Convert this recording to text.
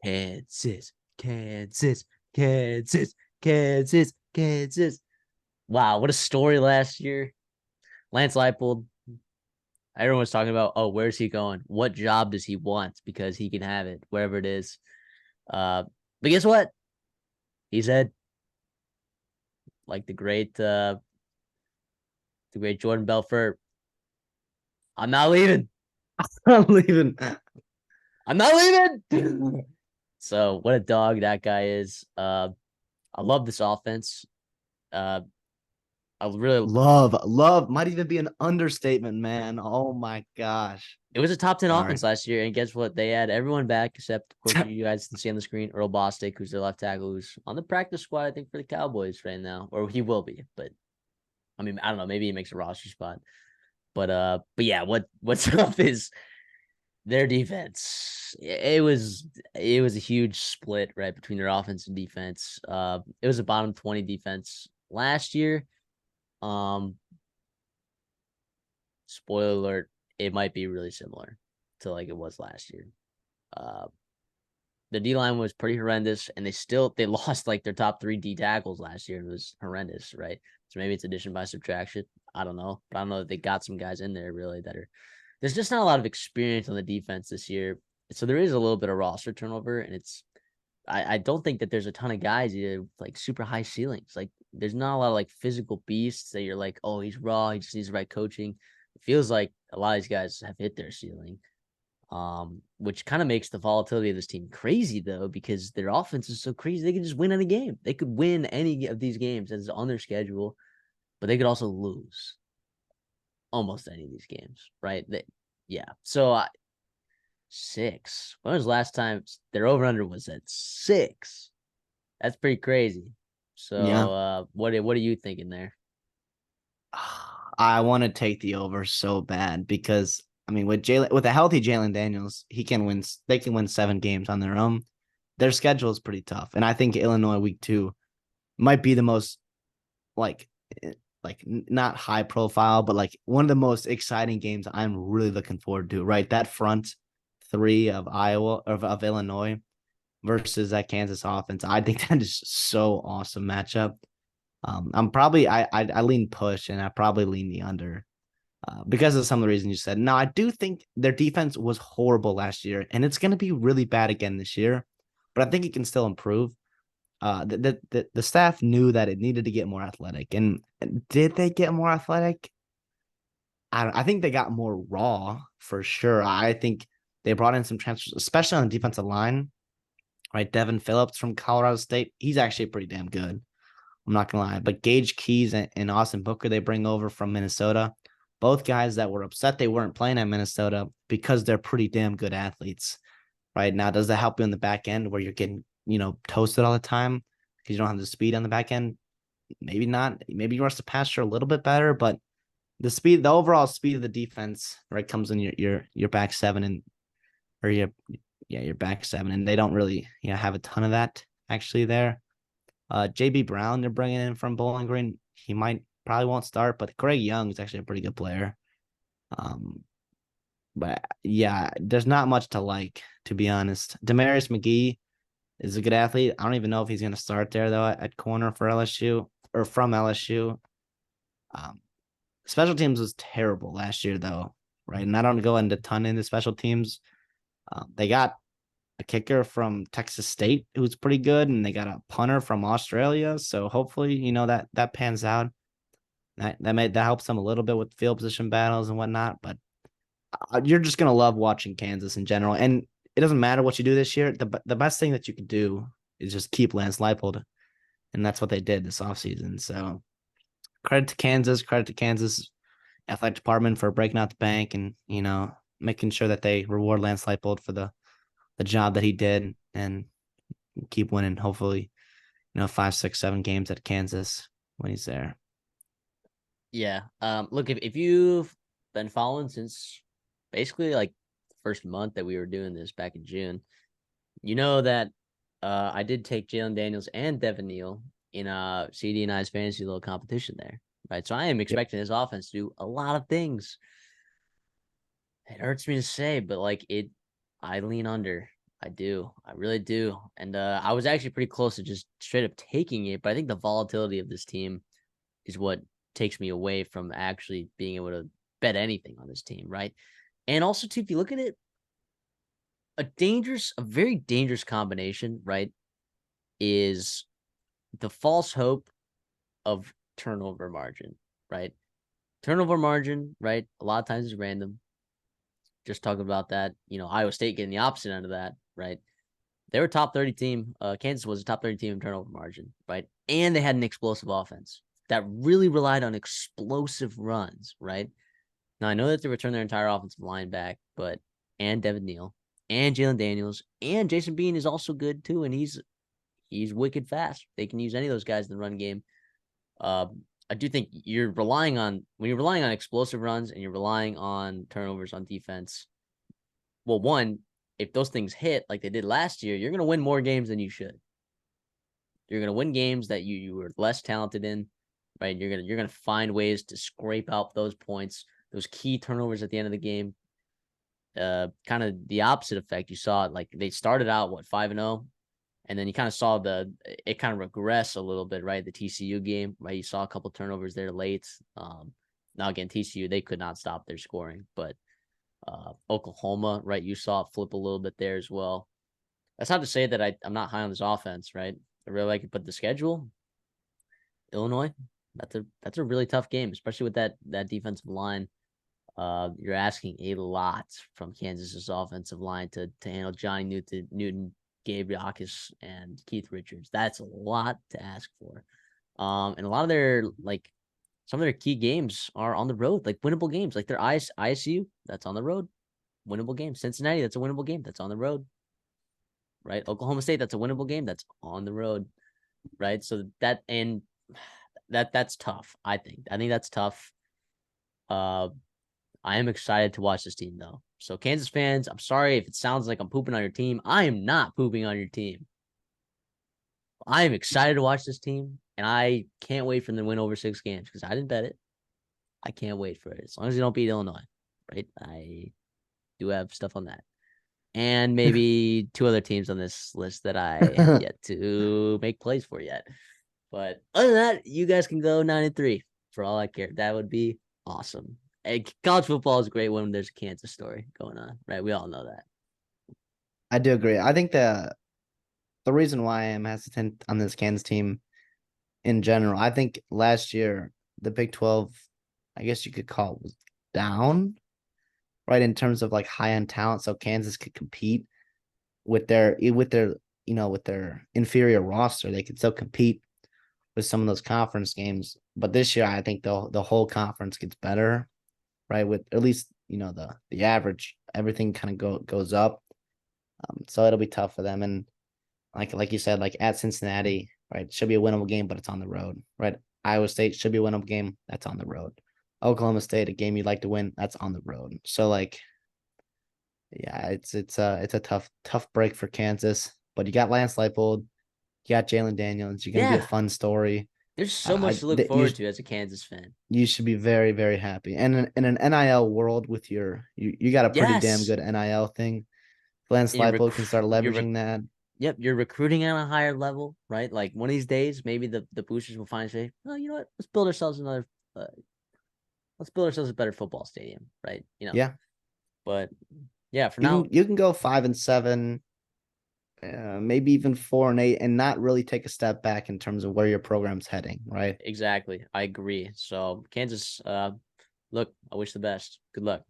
Kansas, Kansas, Kansas, Kansas, Kansas. Wow, what a story last year. Lance Leipold, everyone was talking about, oh, where's he going? What job does he want? Because he can have it wherever it is. But guess what? He said, like the great Jordan Belfort, I'm not leaving. I'm leaving. I'm not leaving. So what a dog that guy is. I love this offense. Uh, I really Love might even be an understatement, man. Oh my gosh. It was a top 10 Sorry. offense last year, and guess what? They had everyone back except, of course, you guys can see on the screen Earl Bostic, who's their left tackle, who's on the practice squad, I think, for the Cowboys right now, or he will be. But I mean, I don't know. Maybe he makes a roster spot. But yeah, what's up is their defense. It was a huge split right between their offense and defense. It was a bottom 20 defense last year. Um, Spoiler alert, it might be really similar to like it was last year. Uh, the D line was pretty horrendous, and they lost like their top 3 D tackles last year. It was horrendous, right? So maybe it's addition by subtraction. I don't know, but I don't know if they got some guys in there really that are. There's just not a lot of experience on the defense this year, so there is a little bit of roster turnover, and it's. I don't think that there's a ton of guys either like super high ceilings. Like there's not a lot of like physical beasts that you're like, oh, he's raw. He just needs the right coaching. It feels like a lot of these guys have hit their ceiling, which kind of makes the volatility of this team crazy though, because their offense is so crazy. They could just win any game. They could win any of these games that's on their schedule, but they could also lose almost any of these games, right? Yeah. So 6. When was the last time their over under was at 6? That's pretty crazy. Yeah. So what are you thinking there? I want to take the over so bad because I mean with a healthy Jalen Daniels, he can win they can win 7 games on their own. Their schedule is pretty tough. And I think Illinois week 2 might be the most like not high profile, but like one of the most exciting games I'm really looking forward to, right? That front 3 of Iowa of Illinois versus that Kansas offense. I think that is so awesome matchup. I'm probably I lean push and I probably lean the under because of some of the reasons you said. Now I do think their defense was horrible last year and it's going to be really bad again this year, but I think it can still improve. The staff knew that it needed to get more athletic, and did they get more athletic? I think they got more raw for sure. I think they brought in some transfers, especially on the defensive line. Right, Devin Phillips from Colorado State, he's actually pretty damn good. I'm not gonna lie, but Gage Keys and Austin Booker they bring over from Minnesota, both guys that were upset they weren't playing at Minnesota because they're pretty damn good athletes. Right now, does that help you in the back end where you're getting toasted all the time because you don't have the speed on the back end? Maybe not. Maybe you rush the passer a little bit better, but the overall speed of the defense, right, comes in your back 7 and or your back 7, and they don't really have a ton of that actually there. JB Brown they're bringing in from Bowling Green. He probably won't start, but Greg Young is actually a pretty good player. But yeah, there's not much to like, to be honest. Demarius McGee is a good athlete. I don't even know if he's going to start there though at corner for LSU or from LSU. Special teams was terrible last year though, right? And I don't go into ton into special teams. They got a kicker from Texas State who's pretty good, and they got a punter from Australia. So hopefully, that pans out. That helps them a little bit with field position battles and whatnot. But you're just gonna love watching Kansas in general, and it doesn't matter what you do this year. The best thing that you can do is just keep Lance Leipold, and that's what they did this offseason. So credit to Kansas athletic department for breaking out the bank and making sure that they reward Lance Leipold for the job that he did and keep winning. Hopefully, 5, 6, 7 games at Kansas when he's there. Yeah. Look, if you've been following since basically like the first month that we were doing this back in June, you know that I did take Jalen Daniels and Devin Neal in CD and I's fantasy little competition there. Right. So I am expecting this offense to do a lot of things. It hurts me to say, but I lean under. I do. I really do. And I was actually pretty close to just straight up taking it, but I think the volatility of this team is what takes me away from actually being able to bet anything on this team, right? And also, too, if you look at it, a very dangerous combination, right, is the false hope of turnover margin, right? Turnover margin, right? A lot of times is random. Just talking about that, Iowa State getting the opposite end of that, right? They were a top 30 team. Kansas was a top 30 team in turnover margin, right? And they had an explosive offense that really relied on explosive runs, right? Now, I know that they returned their entire offensive line back, and Devin Neal and Jalen Daniels and Jason Bean is also good too. And he's wicked fast. They can use any of those guys in the run game. I do think when you're relying on explosive runs and you're relying on turnovers on defense. Well, one, if those things hit like they did last year, you're going to win more games than you should. You're going to win games that you were less talented in, right? You're going to find ways to scrape out those points, those key turnovers at the end of the game. Kind of the opposite effect. You saw it, like they started out 5-0, and then you kind of saw it kind of regress a little bit, right? The TCU game, right? You saw a couple turnovers there late. Now again, TCU, they could not stop their scoring, but Oklahoma, right? You saw it flip a little bit there as well. That's not to say that I'm not high on this offense, right? I really like it, but the schedule, Illinois, that's a really tough game, especially with that defensive line. You're asking a lot from Kansas's offensive line to handle Johnny Newton, Gabe Yacus, and Keith Richards. That's a lot to ask for. And a lot of some of their key games are on the road, like winnable games, like their ISU, that's on the road, winnable game. Cincinnati, that's a winnable game, that's on the road, right? Oklahoma State, that's a winnable game, that's on the road, right? So that's tough. I think that's tough. I am excited to watch this team, though. So, Kansas fans, I'm sorry if it sounds like I'm pooping on your team. I am not pooping on your team. I am excited to watch this team, and I can't wait for them to win over 6 games because I didn't bet it. I can't wait for it. As long as they don't beat Illinois, right? I do have stuff on that. And maybe 2 other teams on this list that I have yet to make plays for yet. But other than that, you guys can go 9-3 for all I care. That would be awesome. College football is great when there's a Kansas story going on, right? We all know that. I do agree. I think the reason why I'm hesitant on this Kansas team in general, I think last year the Big 12, I guess you could call it, was down, right, in terms of like high-end talent. So Kansas could compete with their inferior roster. They could still compete with some of those conference games. But this year, I think the whole conference gets better, right? With at least the average, everything kind of goes up. So it'll be tough for them. And like you said, like at Cincinnati, right, should be a winnable game, but it's on the road, right? Iowa State should be a winnable game, that's on the road. Oklahoma State, a game you'd like to win, that's on the road. So yeah, it's a tough break for Kansas. But you got Lance Leipold, you got Jalen Daniels. You're gonna be a fun story. There's so much to look forward to as a Kansas fan. You should be very, very happy. And in an NIL world with you got a pretty damn good NIL thing. Lance Leipold can start leveraging that. Yep, you're recruiting at a higher level, right? Like one of these days, maybe the boosters will finally say, "Oh, you know what? Let's build ourselves a better football stadium," right? Yeah. But yeah, for now, you can go 5-7, maybe even 4-8, and not really take a step back in terms of where your program's heading, right? Exactly, I agree. So Kansas, look, I wish the best. Good luck.